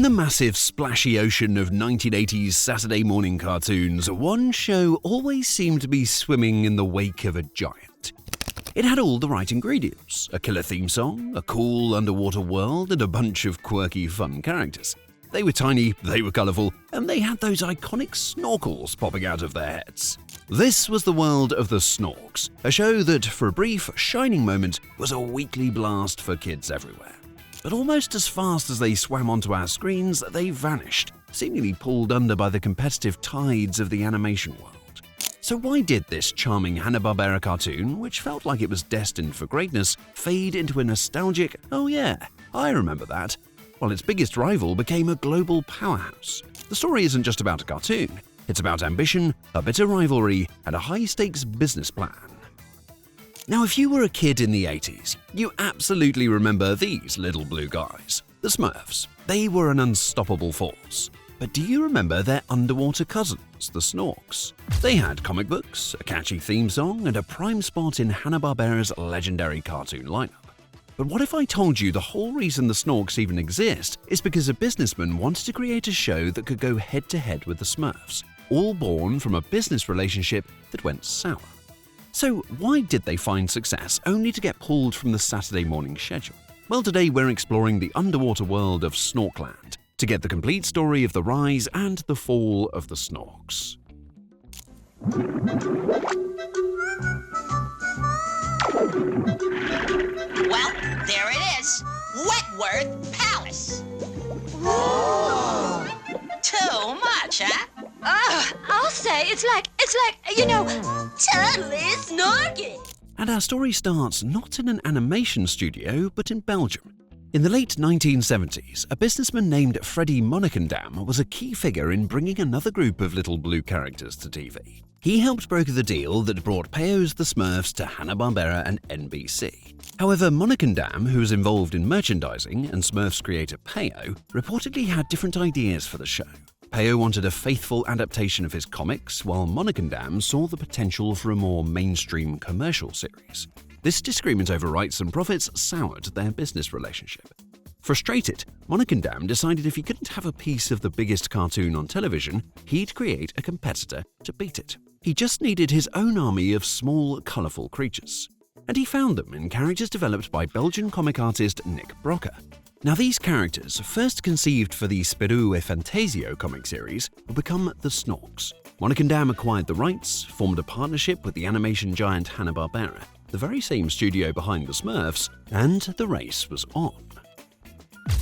the massive splashy ocean of 1980s Saturday morning cartoons, one show always seemed to be swimming in the wake of a giant. It had all the right ingredients: a killer theme song, a cool underwater world, and a bunch of quirky fun characters. They were tiny, they were colourful, and they had those iconic snorkels popping out of their heads. This was the world of the Snorks, a show that, for a brief, shining moment, was a weekly blast for kids everywhere. But almost as fast as they swam onto our screens, they vanished, seemingly pulled under by the competitive tides of the animation world. So why did this charming Hanna-Barbera cartoon, which felt like it was destined for greatness, fade into a nostalgic, "oh yeah, I remember that," while its biggest rival became a global powerhouse? The story isn't just about a cartoon. It's about ambition, a bitter rivalry, and a high-stakes business plan. Now, if you were a kid in the 80s, you absolutely remember these little blue guys, the Smurfs. They were an unstoppable force. But do you remember their underwater cousins, the Snorks? They had comic books, a catchy theme song, and a prime spot in Hanna-Barbera's legendary cartoon lineup. But what if I told you the whole reason the Snorks even exist is because a businessman wanted to create a show that could go head-to-head with the Smurfs, all born from a business relationship that went sour? So why did they find success only to get pulled from the Saturday morning schedule? Well, today we're exploring the underwater world of Snorkland to get the complete story of the rise and the fall of the Snorks. Well, there it is. Wentworth Palace. Too much, huh? I'll say it's like, Totally snorking. And our story starts not in an animation studio, but in Belgium. In the late 1970s, a businessman named Freddie Monnikendam was a key figure in bringing another group of little blue characters to TV. He helped broker the deal that brought Peyo's The Smurfs to Hanna-Barbera and NBC. However, Monnikendam, who was involved in merchandising, and Smurfs creator Peyo, reportedly had different ideas for the show. Peyo wanted a faithful adaptation of his comics, while Monnikendam saw the potential for a more mainstream commercial series. This disagreement over rights and profits soured their business relationship. Frustrated, Monnikendam decided if he couldn't have a piece of the biggest cartoon on television, he'd create a competitor to beat it. He just needed his own army of small, colourful creatures. And he found them in characters developed by Belgian comic artist Nick Brocker. Now, these characters, first conceived for the Spirou e Fantasio comic series, would become the Snorks. Monnikendam acquired the rights, formed a partnership with the animation giant Hanna-Barbera, the very same studio behind the Smurfs, and the race was on.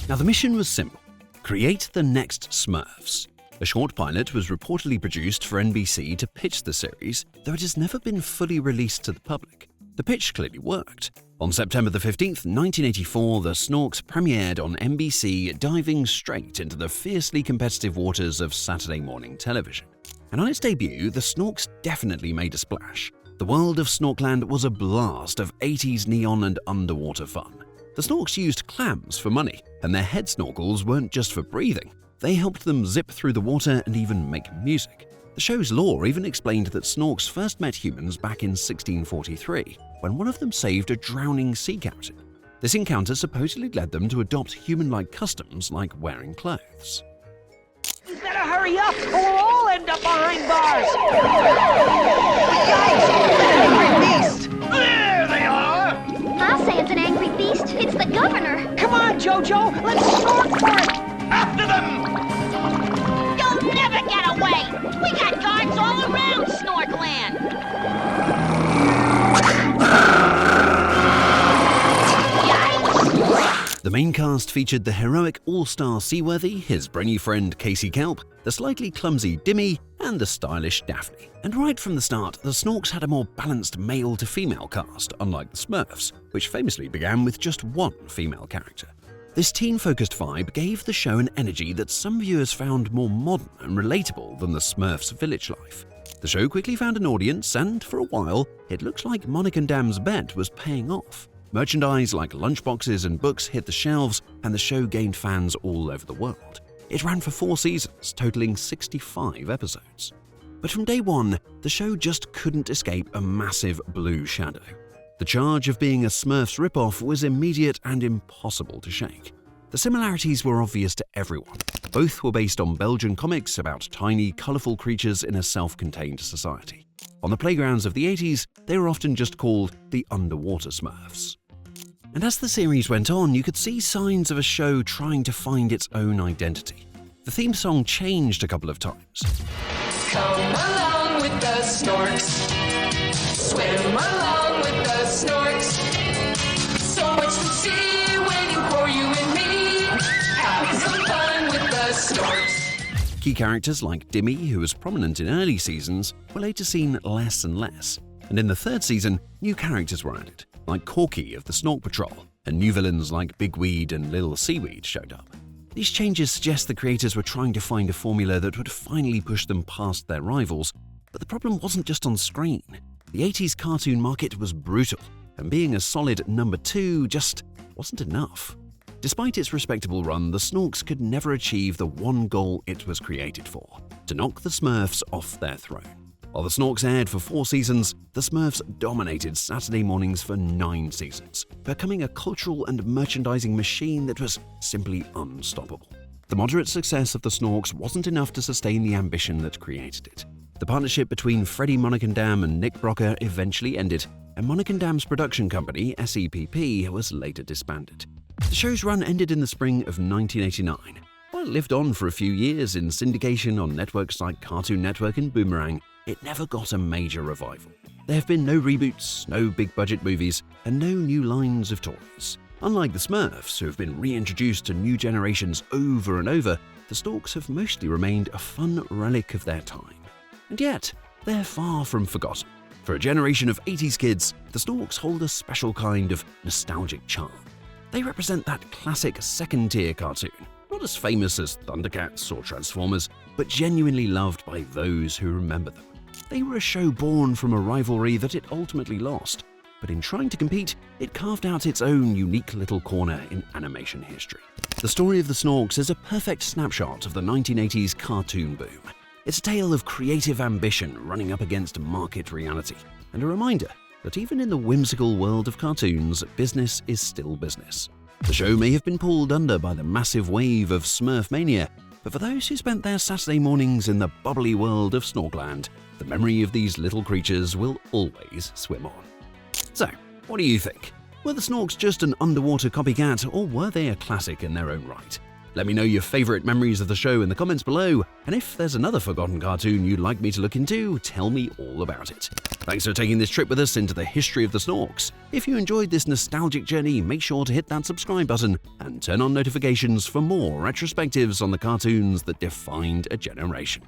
Now, the mission was simple: create the next Smurfs. A short pilot was reportedly produced for NBC to pitch the series, though it has never been fully released to the public. The pitch clearly worked. On September 15th, 1984, the Snorks premiered on NBC, diving straight into the fiercely competitive waters of Saturday morning television. And on its debut, the Snorks definitely made a splash. The world of Snorkland was a blast of 80s neon and underwater fun. The Snorks used clams for money, and their head snorkels weren't just for breathing. They helped them zip through the water and even make music. The show's lore even explained that Snorks first met humans back in 1643, when one of them saved a drowning sea captain. This encounter supposedly led them to adopt human-like customs like wearing clothes. You better hurry up, or we'll all end up behind bars! Yikes! An angry beast! There they are! I'll say it's an angry beast. It's the governor. Come on, Jojo, let's snork for it! After them! You'll never get away. We got guards all around Snorkland. The main cast featured the heroic all-star Seaworthy, his brainy friend Casey Kelp, the slightly clumsy Dimmy, and the stylish Daphne. And right from the start, the Snorks had a more balanced male-to-female cast, unlike the Smurfs, which famously began with just one female character. This teen-focused vibe gave the show an energy that some viewers found more modern and relatable than the Smurfs' village life. The show quickly found an audience, and for a while, it looked like Monnikendam's bet was paying off. Merchandise like lunchboxes and books hit the shelves, and the show gained fans all over the world. It ran for 4 seasons, totaling 65 episodes. But from day one, the show just couldn't escape a massive blue shadow. The charge of being a Smurfs ripoff was immediate and impossible to shake. The similarities were obvious to everyone. Both were based on Belgian comics about tiny, colourful creatures in a self-contained society. On the playgrounds of the 80s, they were often just called the underwater Smurfs. And as the series went on, you could see signs of a show trying to find its own identity. The theme song changed a couple of times. Come along with the Snorks. Swim along with the Snorks. So much to see waiting for you and me. Having some fun with the Snorks. Key characters like Dimmy, who was prominent in early seasons, were later seen less and less. And in the third season, new characters were added, like Corky of the Snork Patrol, and new villains like Bigweed and Little Seaweed showed up. These changes suggest the creators were trying to find a formula that would finally push them past their rivals, but the problem wasn't just on screen. The 80s cartoon market was brutal, and being a solid number 2 just wasn't enough. Despite its respectable run, the Snorks could never achieve the one goal it was created for: to knock the Smurfs off their throne. While the Snorks aired for 4 seasons, the Smurfs dominated Saturday mornings for 9 seasons, becoming a cultural and merchandising machine that was simply unstoppable. The moderate success of the Snorks wasn't enough to sustain the ambition that created it. The partnership between Freddie Monnickendam and Nick Brocker eventually ended, and Monnickendam's production company, SEPP, was later disbanded. The show's run ended in the spring of 1989. While it lived on for a few years in syndication on networks like Cartoon Network and Boomerang, it never got a major revival. There have been no reboots, no big-budget movies, and no new lines of toys. Unlike the Smurfs, who have been reintroduced to new generations over and over, the Snorks have mostly remained a fun relic of their time. And yet, they're far from forgotten. For a generation of 80s kids, the Snorks hold a special kind of nostalgic charm. They represent that classic second-tier cartoon, not as famous as Thundercats or Transformers, but genuinely loved by those who remember them. They were a show born from a rivalry that it ultimately lost, but in trying to compete, it carved out its own unique little corner in animation history. The story of the Snorks is a perfect snapshot of the 1980s cartoon boom. It's a tale of creative ambition running up against market reality, and a reminder that even in the whimsical world of cartoons, business is still business. The show may have been pulled under by the massive wave of Smurf mania, but for those who spent their Saturday mornings in the bubbly world of Snorkland, the memory of these little creatures will always swim on. So, what do you think? Were the Snorks just an underwater copycat, or were they a classic in their own right? Let me know your favourite memories of the show in the comments below, and if there's another forgotten cartoon you'd like me to look into, tell me all about it. Thanks for taking this trip with us into the history of the Snorks. If you enjoyed this nostalgic journey, make sure to hit that subscribe button and turn on notifications for more retrospectives on the cartoons that defined a generation.